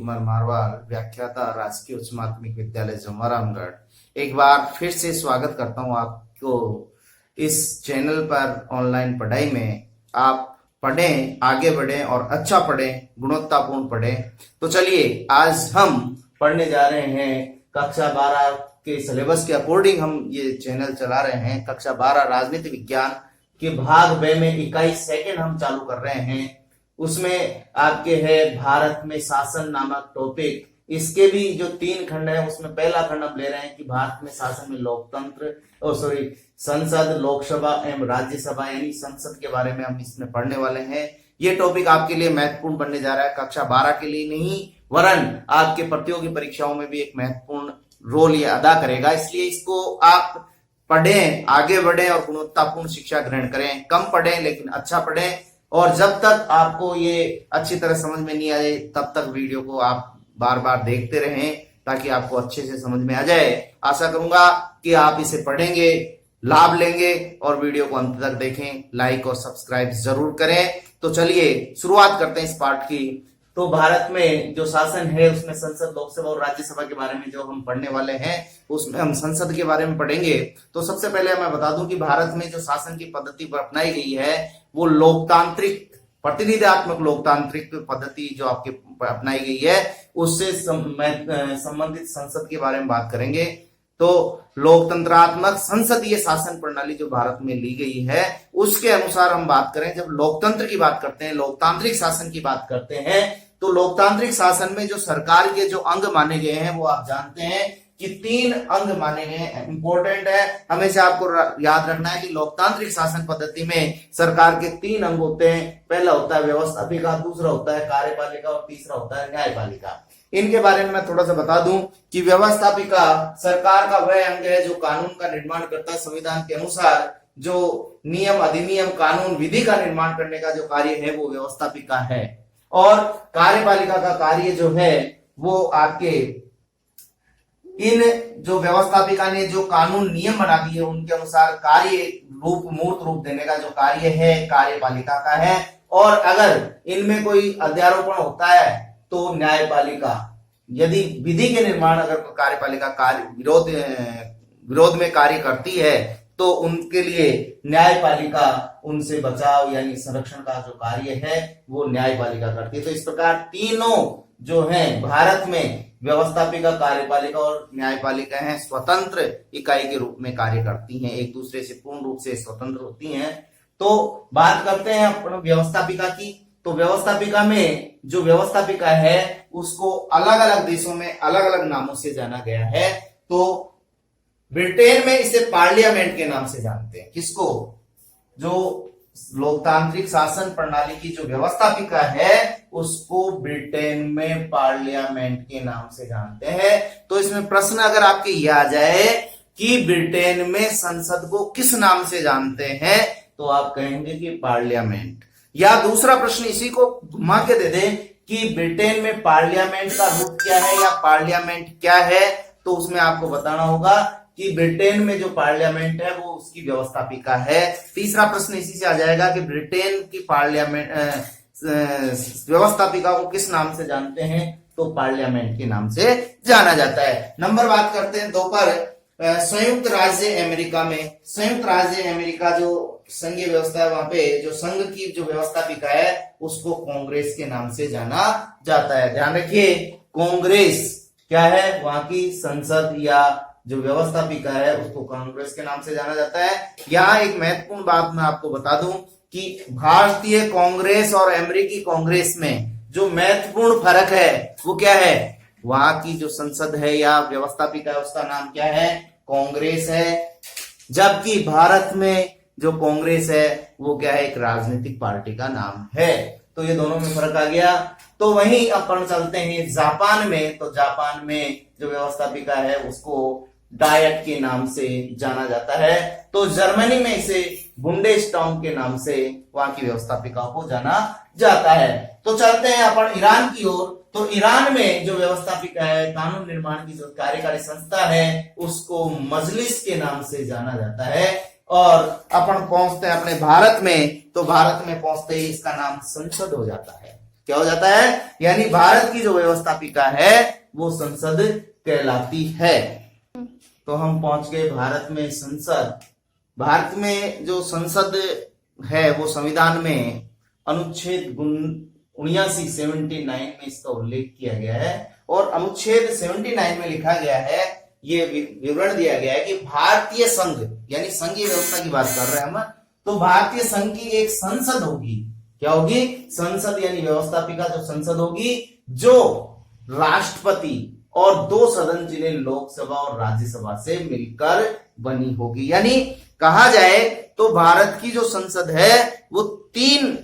कुमार मारवाल, व्याख्याता, राजकीय उच्च माध्यमिक विद्यालय जमवारामगढ़। एक बार फिर से स्वागत करता हूं आपको इस चैनल पर ऑनलाइन पढ़ाई में। आप पढ़ें, आगे बढ़ें और अच्छा पढ़ें, गुणवत्तापूर्ण पढ़ें। तो चलिए आज हम पढ़ने जा रहे हैं कक्षा 12 के सिलेबस के अकॉर्डिंग हम ये चैनल चला रहे हैं। कक्षा 12 राजनीति विज्ञान के भाग ब में इकाई सेकंड हम चालू कर रहे हैं। उसमें आपके है भारत में शासन नामक टॉपिक। इसके भी जो 3 खंड है उसमें पहला खंड हम ले रहे हैं कि भारत में शासन में लोकतंत्र संसद, लोकसभा एवं राज्यसभा यानी संसद के बारे में हम इसमें पढ़ने वाले हैं। ये टॉपिक आपके लिए महत्वपूर्ण बनने जा रहा है। कक्षा 12 के लिए नहीं वरन आपके प्रतियोगी परीक्षाओं में भी एक महत्वपूर्ण रोल ये अदा करेगा। इसलिए इसको आप पढ़ें, आगे बढ़ें और गुणवत्तापूर्ण शिक्षा ग्रहण करें। कम पढ़ें लेकिन अच्छा पढ़ें, और जब तक आपको ये अच्छी तरह समझ में नहीं आए तब तक वीडियो को आप बार बार देखते रहें ताकि आपको अच्छे से समझ में आ जाए। आशा करूंगा कि आप इसे पढ़ेंगे, लाभ लेंगे और वीडियो को अंत तक देखें। लाइक और सब्सक्राइब जरूर करें। तो चलिए शुरुआत करते हैं इस पाठ की। तो भारत में जो शासन है उसमें संसद, लोकसभा और राज्यसभा के बारे में जो हम पढ़ने वाले हैं उसमें हम संसद के बारे में पढ़ेंगे। तो सबसे पहले मैं बता दूं कि भारत में जो शासन की पद्धति अपनाई गई है वो लोकतांत्रिक, प्रतिनिधित्वक लोकतांत्रिक पद्धति जो आपके अपनाई गई है उससे संबंधित संसद के बारे में बात करेंगे। तो लोकतंत्रात्मक संसदीय शासन प्रणाली जो भारत में ली गई है उसके अनुसार हम बात करें। जब लोकतंत्र की बात करते हैं, लोकतांत्रिक शासन की बात करते हैं, तो लोकतांत्रिक शासन में जो सरकार के जो अंग माने गए हैं वो आप जानते हैं कि 3 अंग माने गए हैं। इंपॉर्टेंट है, हमेशा आपको याद रखना है कि लोकतांत्रिक शासन पद्धति में सरकार के 3 अंग होते हैं। पहला होता है व्यवस्थापिका, दूसरा होता है कार्यपालिका और तीसरा होता है न्यायपालिका। इनके बारे में मैं थोड़ा सा बता दूं कि व्यवस्थापिका सरकार का वह अंग है जो कानून का निर्माण करता है। संविधान के अनुसार जो नियम, अधिनियम, कानून, विधि का निर्माण करने का जो कार्य है वो व्यवस्थापिका है। और कार्यपालिका का कार्य जो है वो आपके इन जो व्यवस्थापिका ने जो कानून नियम बना दिए उनके अनुसार कार्य रूप, मूर्त रूप देने का जो कार्य है कार्यपालिका का है। और अगर इनमें कोई अध्यारोपण होता है तो न्यायपालिका, यदि विधि के निर्माण अगर कार्यपालिका कार्य विरोध में कार्य करती है तो उनके लिए न्यायपालिका उनसे बचाव यानी संरक्षण का जो कार्य है वो न्यायपालिका करती है। तो इस प्रकार तीनों जो है भारत में व्यवस्थापिका, कार्यपालिका और न्यायपालिका हैं, स्वतंत्र इकाई के रूप में कार्य करती हैं, एक दूसरे से पूर्ण रूप से स्वतंत्र होती हैं। तो बात करते हैं अपन व्यवस्थापिका की। तो व्यवस्थापिका में जो व्यवस्थापिका है उसको अलग अलग देशों में अलग अलग नामों से जाना गया है। तो ब्रिटेन में इसे पार्लियामेंट के नाम से जानते हैं। किसको? जो लोकतांत्रिक शासन प्रणाली की जो व्यवस्थापिका है उसको ब्रिटेन में पार्लियामेंट के नाम से जानते हैं। तो इसमें प्रश्न अगर आपके ये आ जाए कि ब्रिटेन में संसद को किस नाम से जानते हैं तो आप कहेंगे कि पार्लियामेंट। या दूसरा प्रश्न इसी को घुमा के दे दें कि ब्रिटेन में पार्लियामेंट का रूप क्या है या पार्लियामेंट क्या है, तो उसमें आपको बताना होगा कि ब्रिटेन में जो पार्लियामेंट है वो उसकी व्यवस्थापिका है। तीसरा प्रश्न इसी से आ जाएगा कि ब्रिटेन की पार्लियामेंट व्यवस्थापिका को किस नाम से जानते हैं, तो पार्लियामेंट के नाम से जाना जाता है। नंबर बात करते हैं 2 पर। संयुक्त राज्य अमेरिका में, संयुक्त राज्य अमेरिका जो संघीय व्यवस्था है वहां पे जो संघ की जो व्यवस्थापिका है उसको कांग्रेस के नाम से जाना जाता है। ध्यान रखिए, कांग्रेस क्या है, वहां की संसद या जो व्यवस्थापिका है उसको कांग्रेस के नाम से जाना जाता है। यहाँ एक महत्वपूर्ण बात मैं आपको बता दूं कि भारतीय कांग्रेस और अमेरिकी कांग्रेस में जो महत्वपूर्ण फर्क है वो क्या है, वहां की जो संसद है या व्यवस्थापिका है उसका नाम क्या है, कांग्रेस है। जबकि भारत में जो कांग्रेस है वो क्या है, एक राजनीतिक पार्टी का नाम है। तो ये दोनों में फर्क आ गया। तो वहीं अपन चलते हैं जापान में। तो जापान में जो व्यवस्थापिका है उसको डायट के नाम से जाना जाता है। तो जर्मनी में इसे बुंडेस्टाग के नाम से वहां की व्यवस्थापिका को जाना जाता है। तो चलते हैं अपन ईरान की ओर। तो ईरान में जो व्यवस्थापिका है, कानून निर्माण की जो कार्यकारी संस्था है उसको मजलिस के नाम से जाना जाता है। और अपन पहुंचते हैं अपने भारत में। तो भारत में पहुंचते ही इसका नाम संसद हो जाता है। क्या हो जाता है, यानी भारत की जो व्यवस्थापिका है वो संसद कहलाती है। तो हम पहुंच गए भारत में संसद। भारत में जो संसद है वो संविधान में अनुच्छेद 79 में इसका उल्लेख किया गया है और अनुच्छेद 79 में लिखा गया है, ये विवरण दिया गया है कि भारतीय संघ यानी संघीय व्यवस्था की बात कर रहे हैं हम, तो भारतीय संघ की एक संसद होगी। क्या होगी, संसद यानी व्यवस्थापिका जो संसद होगी, जो राष्ट्रपति और 2 सदन जिन्हें लोकसभा और राज्यसभा से मिलकर बनी होगी। यानी कहा जाए तो भारत की जो संसद है वो 3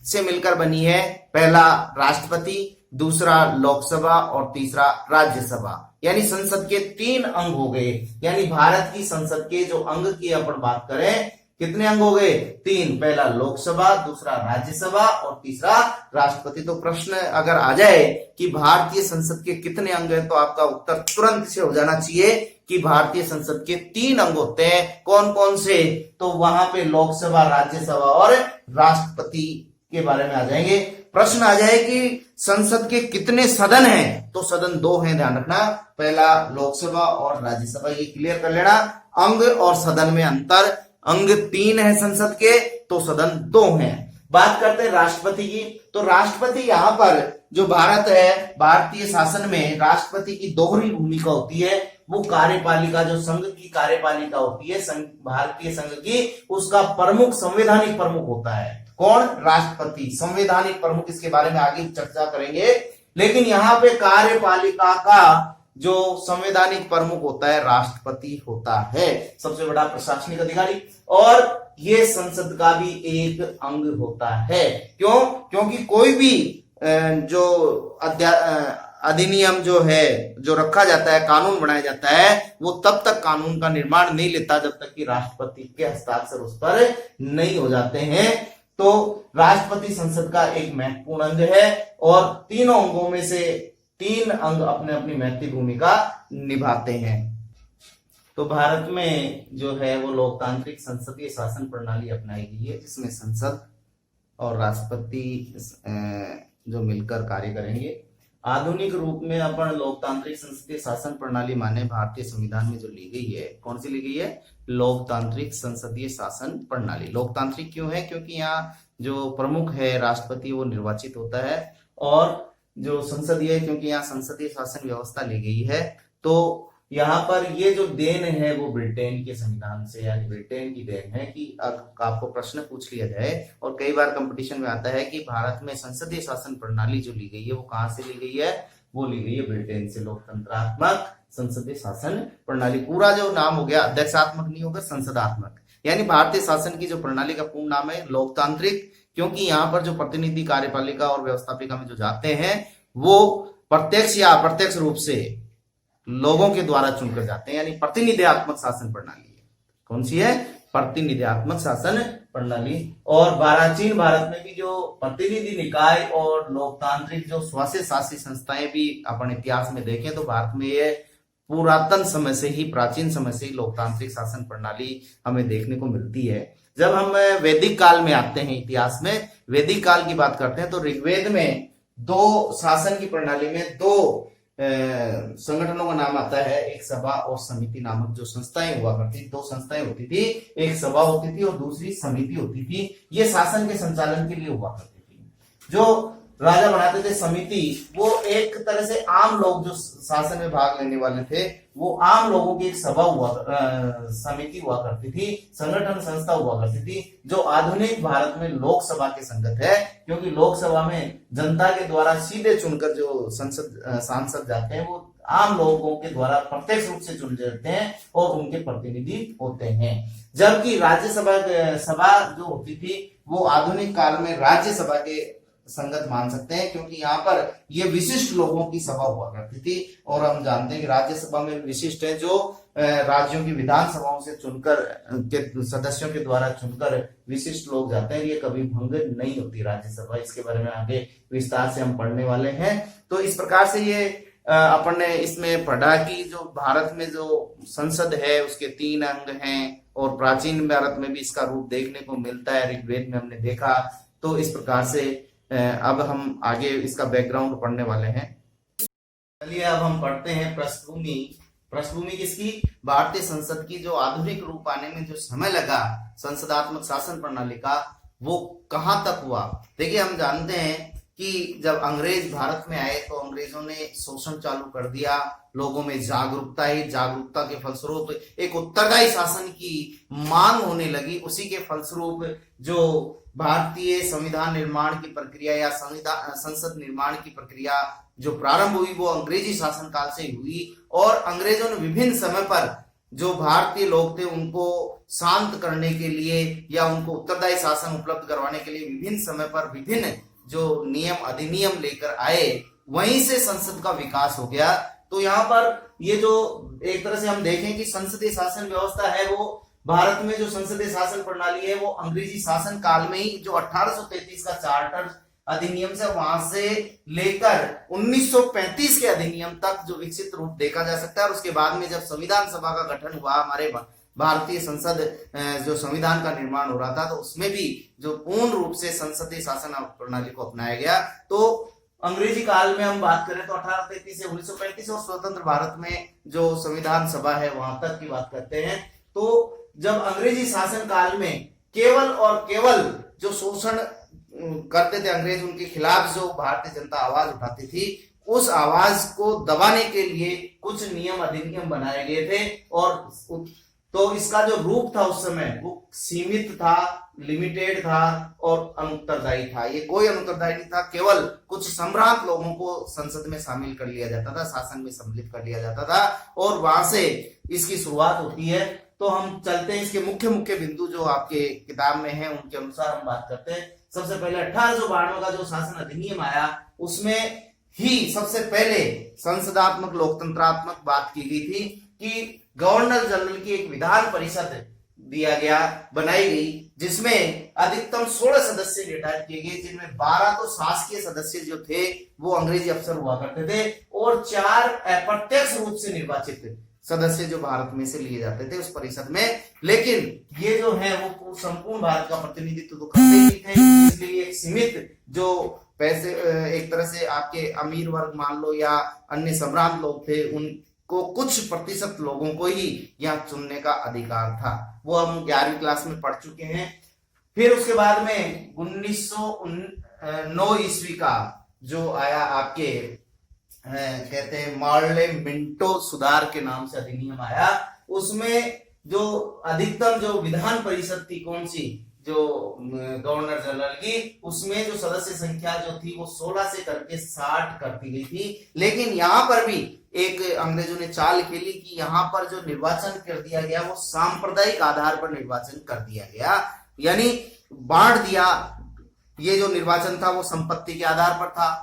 से मिलकर बनी है, पहला राष्ट्रपति, दूसरा लोकसभा और तीसरा राज्यसभा। यानी संसद के 3 अंग हो गए। यानी भारत की संसद के जो अंग की अपन बात करें, कितने अंग हो गए, 3, पहला लोकसभा, दूसरा राज्यसभा और तीसरा राष्ट्रपति। तो प्रश्न अगर आ जाए कि भारतीय संसद के कितने अंग हैं, तो आपका उत्तर तुरंत से हो जाना चाहिए कि भारतीय संसद के 3 अंग होते हैं। कौन कौन से, तो वहां पे लोकसभा, राज्यसभा और राष्ट्रपति के बारे में आ जाएंगे। प्रश्न आ जाए कि संसद के कितने सदन हैं, तो सदन 2 हैं, ध्यान रखना, पहला लोकसभा और राज्यसभा, ये क्लियर कर लेना। अंग और सदन में अंतर, अंग 3 है संसद के, तो सदन 2 हैं। बात करते हैं राष्ट्रपति की, तो राष्ट्रपति यहां पर जो भारत है, भारतीय शासन में राष्ट्रपति की दोहरी भूमिका होती है। वो कार्यपालिका, जो संघ की कार्यपालिका होती है भारतीय संघ की, उसका प्रमुख संवैधानिक प्रमुख होता है। कौन, राष्ट्रपति, संवैधानिक प्रमुख, इसके बारे में आगे चर्चा करेंगे। लेकिन यहाँ पे कार्यपालिका का जो संवैधानिक प्रमुख होता है राष्ट्रपति होता है, सबसे बड़ा प्रशासनिक अधिकारी, और ये संसद का भी एक अंग होता है। क्यों, क्योंकि कोई भी जो अधिनियम जो है, जो रखा जाता है, कानून बनाया जाता है, वो तब तक कानून का निर्माण नहीं लेता जब तक कि राष्ट्रपति के हस्ताक्षर उस पर नहीं हो जाते हैं। तो राष्ट्रपति संसद का एक महत्वपूर्ण अंग है और तीनों अंगों में से 3 अंग अपने अपनी महत्वपूर्ण भूमिका निभाते हैं। तो भारत में जो है वो लोकतांत्रिक संसदीय शासन प्रणाली अपनाई गई है, जिसमें संसद और राष्ट्रपति जो मिलकर कार्य करेंगे। आधुनिक रूप में अपन लोकतांत्रिक संसदीय शासन प्रणाली माने भारतीय संविधान में जो ली गई है, कौन सी ली गई है, लोकतांत्रिक संसदीय शासन प्रणाली। लोकतांत्रिक क्यों है, क्योंकि यहाँ जो प्रमुख है राष्ट्रपति वो निर्वाचित होता है, और जो संसदीय, क्योंकि यहाँ संसदीय शासन व्यवस्था ली गई है। तो यहाँ पर ये जो देन है वो ब्रिटेन के संविधान से, यानी ब्रिटेन की देन है कि आपको प्रश्न पूछ लिया जाए, और कई बार कंपटीशन में आता है कि भारत में संसदीय शासन प्रणाली जो ली गई है वो कहाँ से ली गई है, वो ली गई है ब्रिटेन से। लोकतंत्रात्मक संसदीय शासन प्रणाली, पूरा जो नाम हो गया अध्यक्षात्मक नहीं होगा, संसदात्मक, यानी भारतीय शासन की जो प्रणाली का पूर्ण नाम है लोकतांत्रिक, क्योंकि यहाँ पर जो प्रतिनिधि कार्यपालिका और व्यवस्थापिका में जो जाते हैं वो प्रत्यक्ष या अप्रत्यक्ष रूप से लोगों के द्वारा चुनकर जाते हैं, यानी प्रतिनिधित्वक शासन प्रणाली है। कौन सी है, प्रतिनिधित्वक शासन प्रणाली। और प्राचीन भारत में भी जो प्रतिनिधि निकाय और लोकतांत्रिक जो स्वशासी शासी संस्थाएं भी अपन इतिहास में देखें तो भारत में ये पुरातन समय से ही, प्राचीन समय से ही लोकतांत्रिक शासन प्रणाली हमें देखने को मिलती है। जब हम वैदिक काल में आते हैं, इतिहास में वैदिक काल की बात करते हैं, तो ऋग्वेद में 2 शासन की प्रणाली में 2 संगठनों का नाम आता है, एक सभा और समिति नामक जो संस्थाएं हुआ करती, 2 संस्थाएं होती थी, एक सभा होती थी और दूसरी समिति होती थी। ये शासन के संचालन के लिए हुआ करती थी। जो राजा बनाते थे समिति, वो एक तरह से आम लोग जो शासन में भाग लेने वाले थे, वो आम लोगों की एक सभा समिति हुआ करती थी, संगठन संस्था हुआ करती थी, जो आधुनिक भारत में लोकसभा के संगत है, क्योंकि लोकसभा में जनता के द्वारा सीधे चुनकर जो सांसद जाते हैं वो आम लोगों के द्वारा प्रत्यक्ष रूप से चुने जाते हैं और उनके प्रतिनिधि होते हैं। जबकि राज्यसभा जो होती थी वो आधुनिक काल में राज्यसभा के संगत मान सकते हैं, क्योंकि यहाँ पर ये विशिष्ट लोगों की सभा हुआ करती थी। और हम जानते हैं कि राज्यसभा में विशिष्ट है जो राज्यों की विधानसभाओं से चुनकर के सदस्यों के द्वारा चुनकर विशिष्ट लोग जाते हैं, ये कभी भंग नहीं होती राज्यसभा। इसके बारे में आगे विस्तार से हम पढ़ने वाले हैं। तो इस प्रकार से ये अपन ने इसमें पढ़ा कि जो भारत में जो संसद है उसके 3 अंग हैं, और प्राचीन भारत में भी इसका रूप देखने को मिलता है, ऋग्वेद में हमने देखा। तो इस प्रकार से अब हम आगे इसका बैकग्राउंड पढ़ने वाले हैं। चलिए अब हम पढ़ते हैं पृष्ठभूमि। पृष्ठभूमि किसकी? भारतीय संसद की जो आधुनिक रूप आने में जो समय लगा संसदात्मक शासन प्रणाली का, वो कहां तक हुआ। देखिए हम जानते हैं कि जब अंग्रेज भारत में आए तो अंग्रेजों ने शोषण चालू कर दिया, लोगों में जागरूकता के फलस्वरूप एक उत्तरदायी शासन की मांग होने लगी। उसी के फलस्वरूप जो भारतीय संविधान निर्माण की प्रक्रिया या संसद निर्माण की प्रक्रिया जो प्रारंभ हुई वो अंग्रेजी शासन काल से हुई। और अंग्रेजों ने विभिन्न समय पर जो भारतीय लोग थे उनको शांत करने के लिए या उनको उत्तरदायी शासन उपलब्ध करवाने के लिए विभिन्न समय पर विभिन्न जो नियम अधिनियम लेकर आए, वहीं से संसद का विकास हो गया। तो यहाँ पर ये जो एक तरह से हम देखें कि संसदीय शासन व्यवस्था है, वो भारत में जो संसदीय शासन प्रणाली है वो अंग्रेजी शासन काल में ही जो 1833 का चार्टर अधिनियम से वहां से लेकर 1935 के अधिनियम तक जो विकसित रूप देखा जा सकता है। और उसके बाद में जब संविधान सभा का गठन हुआ, हमारे भारतीय संसद जो संविधान का निर्माण हो रहा था, तो उसमें भी जो पूर्ण रूप से संसदीय शासन प्रणाली को अपनाया गया। तो अंग्रेजी काल में हम बात करें तो 1833 से 1935 और स्वतंत्र भारत में जो संविधान सभा है वहां तक की बात करते हैं। तो जब अंग्रेजी शासन काल में केवल और केवल जो शोषण करते थे अंग्रेज, उनके खिलाफ जो भारतीय जनता आवाज उठाती थी, उस आवाज को दबाने के लिए कुछ नियम अधिनियम बनाए गए थे। और तो इसका जो रूप था उस समय वो सीमित था, लिमिटेड था और अनुत्तरदायी था। ये कोई अनुत्तरदायी नहीं था, केवल कुछ सम्राट लोगों को संसद में शामिल कर लिया जाता था, शासन में सम्मिलित कर लिया जाता था और वहां से इसकी शुरुआत होती है। तो हम चलते हैं इसके मुख्य मुख्य बिंदु जो आपके किताब में है उनके अनुसार हम बात करते हैं। सबसे पहले 1892 का जो शासन अधिनियम आया उसमें ही सबसे पहले संसदात्मक लोकतंत्रात्मक बात की गई थी कि गवर्नर जनरल की एक विधान परिषद बनाई गई, जिसमें अधिकतम 16 सदस्य निर्धारित किए गए, जिनमें 12 तो शासकीय सदस्य जो थे वो अंग्रेजी अफसर हुआ करते थे और 4 अप्रत्यक्ष रूप से निर्वाचित सदस्य जो भारत में से लिए जाते थे उस परिषद में। लेकिन ये जो है वो संपूर्ण भारत का प्रतिनिधित्व तो करते ही थे, इसलिए एक सीमित जो पैसे एक तरह से आपके अमीर वर्ग मान लो या अन्य सम्राट लोग थे, उनको कुछ प्रतिशत लोगों को ही यहाँ चुनने का अधिकार था। वो हम 11वीं क्लास में पढ़ चुके हैं। फिर उसके बाद में 1909 ईस्वी का जो आया आपके कहते हैं मार्ले मिंटो सुधार के नाम से अधिनियम आया। उसमें जो अधिकतम जो विधान परिषद थी कौन सी, जो गवर्नर जनरल की, उसमें जो सदस्य संख्या जो थी वो 16 से करके 60 कर दी गई थी। लेकिन यहाँ पर भी एक अंग्रेजों ने चाल खेली कि यहाँ पर जो निर्वाचन कर दिया गया वो सांप्रदायिक आधार पर निर्वाचन कर दिया गया, यानी बांट दिया। ये जो निर्वाचन था वो संपत्ति के आधार पर था,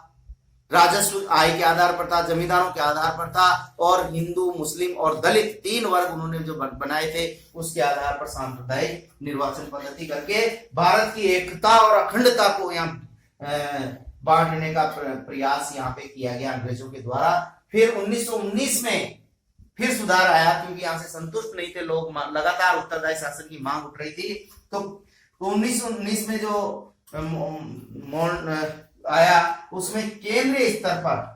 राजस्व आय के आधार पर था, जमींदारों के आधार पर था और हिंदू मुस्लिम और दलित 3 वर्ग उन्होंने जो बनाए थे उसके आधार पर सांप्रदायिक निर्वाचन पद्धति करके भारत की एकता और अखंडता को यहाँ बांटने का प्रयास यहाँ पे किया गया अंग्रेजों के द्वारा। फिर 1919 में फिर सुधार आया, क्योंकि यहाँ से संतुष्ट नहीं थे लोग, लगातार उत्तरदायी शासन की मांग उठ रही थी। तो 1919 में जो आया उसमें केंद्रीय स्तर पर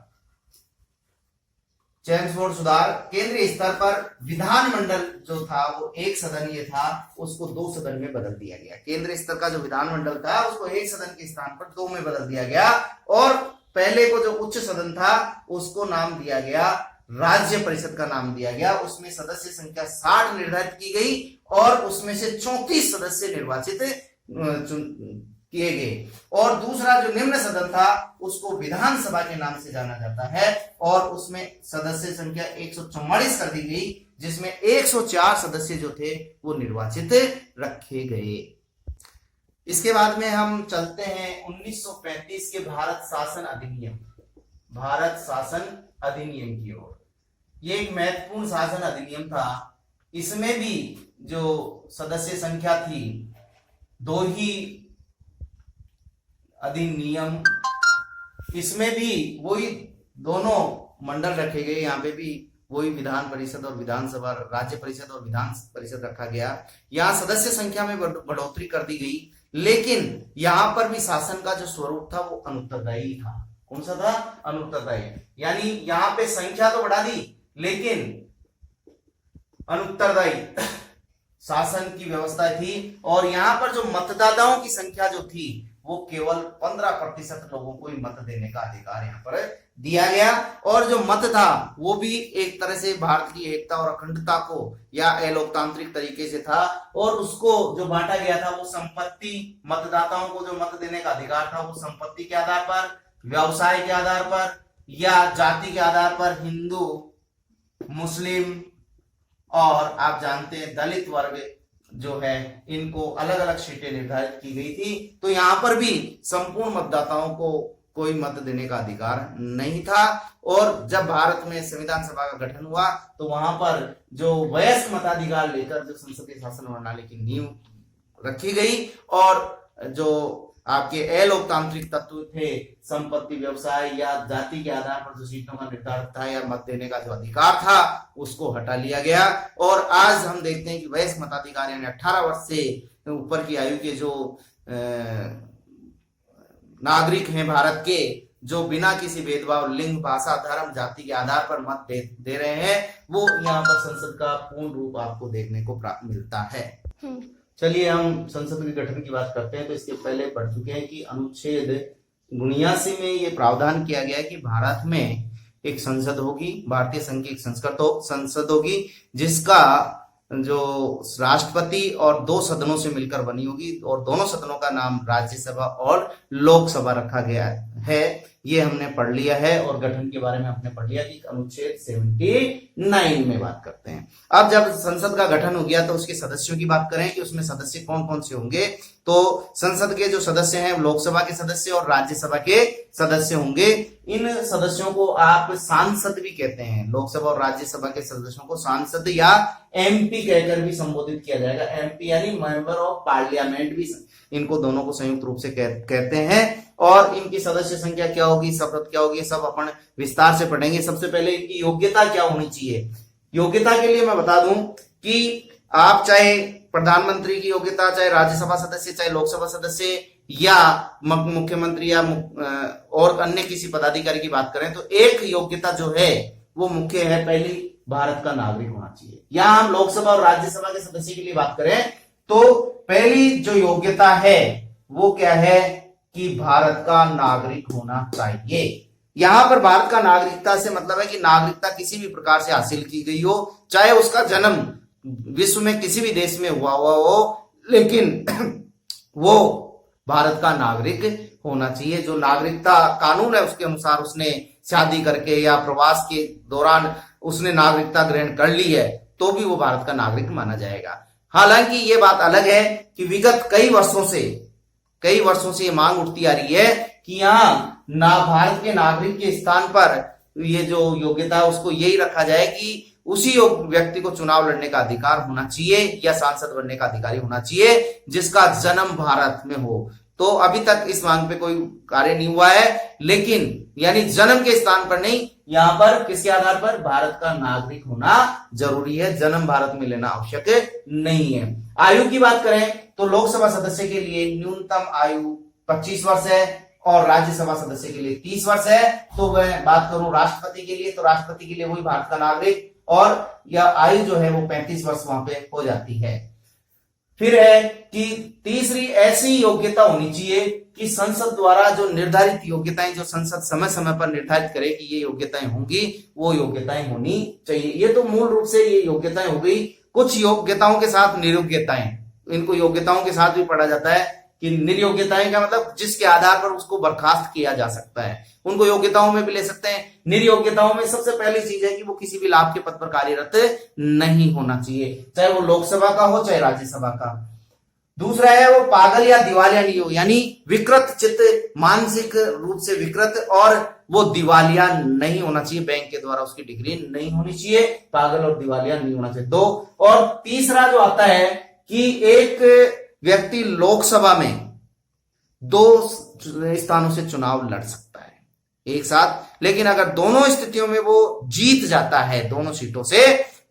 चैम्सफोर्ड सुधार, केंद्रीय स्तर पर विधानमंडल जो था वो 1 सदनीय था, उसको 2 सदन में बदल दिया गया। केंद्रीय स्तर का जो विधानमंडल था उसको 1 सदन के स्थान पर 2 में बदल दिया गया और पहले को जो उच्च सदन था उसको नाम दिया गया, राज्य परिषद का नाम दिया गया। उसमें सदस्य संख्या 60 निर्धारित की गई और उसमें से 34 सदस्य निर्वाचित किए गए। और दूसरा जो निम्न सदन था उसको विधानसभा के नाम से जाना जाता है और उसमें सदस्य संख्या 144 कर दी गई, जिसमें 104 सदस्य जो थे वो निर्वाचित रखे गए। इसके बाद में हम चलते हैं 1935 के भारत शासन अधिनियम की ओर। ये एक महत्वपूर्ण शासन अधिनियम था। इसमें भी जो सदस्य संख्या थी 2 ही अधिनियम, इसमें भी वही दोनों मंडल रखे गए। यहाँ पे भी वही विधान परिषद और विधानसभा, राज्य परिषद और विधान परिषद रखा गया। यहाँ सदस्य संख्या में बढ़ोतरी कर दी गई, लेकिन यहां पर भी शासन का जो स्वरूप था वो अनुत्तरदायी था। कौन सा था? अनुत्तरदायी। यानी यहां पे संख्या तो बढ़ा दी लेकिन अनुत्तरदायी शासन की व्यवस्था थी। और यहां पर जो मतदाताओं की संख्या जो थी वो केवल 15% लोगों को ही मत देने का अधिकार यहां पर दिया गया। और जो मत था वो भी एक तरह से भारत की एकता और अखंडता को या अलोकतांत्रिक तरीके से था। और उसको जो बांटा गया था वो संपत्ति, मतदाताओं को जो मत देने का अधिकार था वो संपत्ति के आधार पर, व्यवसाय के आधार पर या जाति के आधार पर, हिंदू, मुस्लिम और आप जानते हैं दलित वर्ग जो है इनको अलग अलग सीटें निर्धारित की गई थी। तो यहां पर भी संपूर्ण मतदाताओं को कोई मत देने का अधिकार नहीं था। और जब भारत में संविधान सभा का गठन हुआ तो वहां पर जो वयस्क मताधिकार लेकर जो संसदीय शासन प्रणाली की नींव रखी गई और जो आपके अलोकतांत्रिक तत्व थे, संपत्ति, व्यवसाय या जाति के आधार पर जो सीटों का निर्धारण था या मत देने का जो अधिकार था उसको हटा लिया गया। और आज हम देखते हैं कि वयस्क मताधिकार यानी 18 वर्ष से ऊपर की आयु के जो नागरिक हैं भारत के, जो बिना किसी भेदभाव, लिंग, भाषा, धर्म, जाति के आधार पर मत दे रहे हैं, वो यहाँ पर संसद का पूर्ण रूप आपको देखने को मिलता है। चलिए हम संसद के गठन की बात करते हैं। तो इसके पहले पढ़ चुके हैं कि अनुच्छेद 79 में ये प्रावधान किया गया है कि भारत में एक संसद होगी, भारतीय संघ की एक संसद होगी जिसका जो राष्ट्रपति और 2 सदनों से मिलकर बनी होगी और दोनों सदनों का नाम राज्यसभा और लोकसभा रखा गया है। ये हमने पढ़ लिया है। और गठन के बारे में हमने पढ़ लिया कि अनुच्छेद 79 में बात करते हैं। अब जब संसद का गठन हो गया तो उसके सदस्यों की बात करें कि उसमें सदस्य कौन कौन से होंगे। तो संसद के जो सदस्य हैं लोकसभा के सदस्य और राज्यसभा के सदस्य होंगे। इन सदस्यों को आप सांसद भी कहते हैं। लोकसभा और राज्यसभा के सदस्यों को सांसद या एमपी कहकर भी संबोधित किया जाएगा। एमपी यानी मेंबर ऑफ पार्लियामेंट भी इनको दोनों को संयुक्त रूप से कहते हैं। और इनकी सदस्य संख्या क्या होगी, शपथ क्या होगी, सब अपन विस्तार से पढ़ेंगे। सबसे पहले इनकी योग्यता क्या होनी चाहिए। योग्यता के लिए मैं बता दूं कि आप चाहे प्रधानमंत्री की योग्यता, चाहे राज्यसभा सदस्य, चाहे लोकसभा सदस्य या मुख्यमंत्री या और अन्य किसी पदाधिकारी की बात करें तो एक योग्यता जो है वो मुख्य है, पहली भारत का नागरिक होना चाहिए। या हम लोकसभा और राज्यसभा के सदस्य के लिए बात करें तो पहली जो योग्यता है वो क्या है कि भारत का नागरिक होना चाहिए। यहां पर भारत का नागरिकता से मतलब है कि नागरिकता किसी भी प्रकार से हासिल की गई हो, चाहे उसका जन्म विश्व में किसी भी देश में हुआ हो, लेकिन वो भारत का नागरिक होना चाहिए। जो नागरिकता कानून है उसके अनुसार उसने शादी करके या प्रवास के दौरान उसने नागरिकता ग्रहण कर ली है तो भी वो भारत का नागरिक माना जाएगा। हालांकि ये बात अलग है कि विगत कई वर्षों से ये मांग उठती आ रही है कि यहाँ भारत के नागरिक के स्थान पर ये जो योग्यता है उसको यही रखा जाए कि उसी व्यक्ति को चुनाव लड़ने का अधिकार होना चाहिए या सांसद बनने का अधिकारी होना चाहिए जिसका जन्म भारत में हो। तो अभी तक इस मांग पे कोई कार्य नहीं हुआ है, लेकिन यानी जन्म के स्थान पर नहीं, यहाँ पर किसके आधार पर, भारत का नागरिक होना जरूरी है, जन्म भारत में लेना आवश्यक नहीं है। आयु की बात करें तो लोकसभा सदस्य के लिए न्यूनतम आयु 25 वर्ष है और राज्यसभा सदस्य के लिए 30 वर्ष है। तो मैं बात करूं राष्ट्रपति के लिए तो राष्ट्रपति के लिए वही भारत का नागरिक और यह आयु जो है वो 35 वर्ष वहां पे हो जाती है। फिर है कि तीसरी ऐसी योग्यता होनी चाहिए कि संसद द्वारा जो निर्धारित योग्यताएं, जो संसद समय समय पर निर्धारित करे कि ये योग्यताएं होंगी, वो योग्यताएं होनी चाहिए। ये तो मूल रूप से ये योग्यताएं हो गई। कुछ योग्यताओं के साथ निर्योग्यताएं, इनको योग्यताओं के साथ भी पढ़ा जाता है कि निर्योग्यताएं का मतलब जिसके आधार पर उसको बर्खास्त किया जा सकता है, उनको योग्यताओं में भी ले सकते हैं। निर्योग्यताओं में सबसे पहली चीज है कि वो किसी भी लाभ के पद पर कार्यरत नहीं होना चाहिए, चाहे वो लोकसभा का हो चाहे राज्यसभा का। दूसरा है वो पागल या दिवालिया नहीं हो, यानी विकृत चित्त, मानसिक रूप से विकृत, और वो दिवालिया नहीं होना चाहिए, बैंक के द्वारा उसकी डिग्री नहीं होनी चाहिए, पागल और दिवालिया नहीं होना चाहिए। 2 और तीसरा जो आता है कि एक व्यक्ति लोकसभा में 2 स्थानों से चुनाव लड़ सकता है एक साथ, लेकिन अगर दोनों स्थितियों में वो जीत जाता है दोनों सीटों से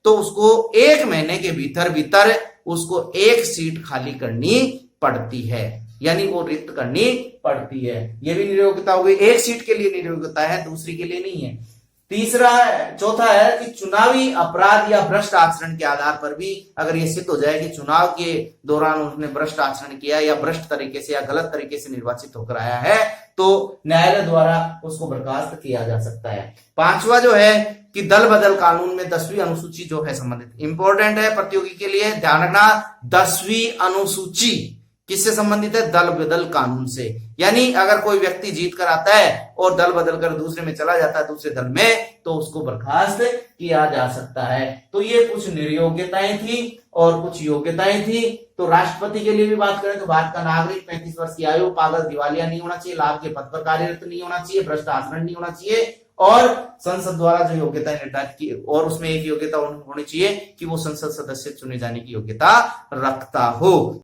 तो उसको 1 महीने के भीतर उसको 1 सीट खाली करनी पड़ती है। यानी वो रिक्त करनी पड़ती है। ये भी निर्योग्यता हो गई, एक सीट के लिए निर्योग्यता है, दूसरी के लिए नहीं है। तीसरा है, चौथा है कि चुनावी अपराध या भ्रष्ट आचरण के आधार पर भी अगर ये सिद्ध हो जाए कि चुनाव के दौरान उसने भ्रष्ट आचरण किया या भ्रष्ट तरीके से या गलत तरीके से निर्वाचित होकर आया है तो न्यायालय द्वारा उसको बर्खास्त किया जा सकता है। पांचवा जो है कि दल बदल कानून में 10वीं अनुसूची जो है संबंधित, इंपॉर्टेंट है प्रतियोगी के लिए, ध्यान रखना 10वीं अनुसूची किससे संबंधित है? दल बदल कानून से। यानी अगर कोई व्यक्ति जीत कर आता है और दल बदल कर दूसरे में चला जाता है, दूसरे दल में, तो उसको बर्खास्त किया जा सकता है। तो ये कुछ निर्योग्यताएं थी और कुछ योग्यताएं थी। तो राष्ट्रपति के लिए भी बात करें तो भारत का नागरिक, 35 वर्ष की आयु, पागल दिवालिया नहीं होना चाहिए, लाभ के पद पर कार्यरत नहीं होना चाहिए, भ्रष्ट आचरण नहीं होना चाहिए, और संसद द्वारा जो योग्यता निर्धारित की, और उसमें एक योग्यता होनी चाहिए कि वो संसद सदस्य चुने जाने की योग्यता रखता हो।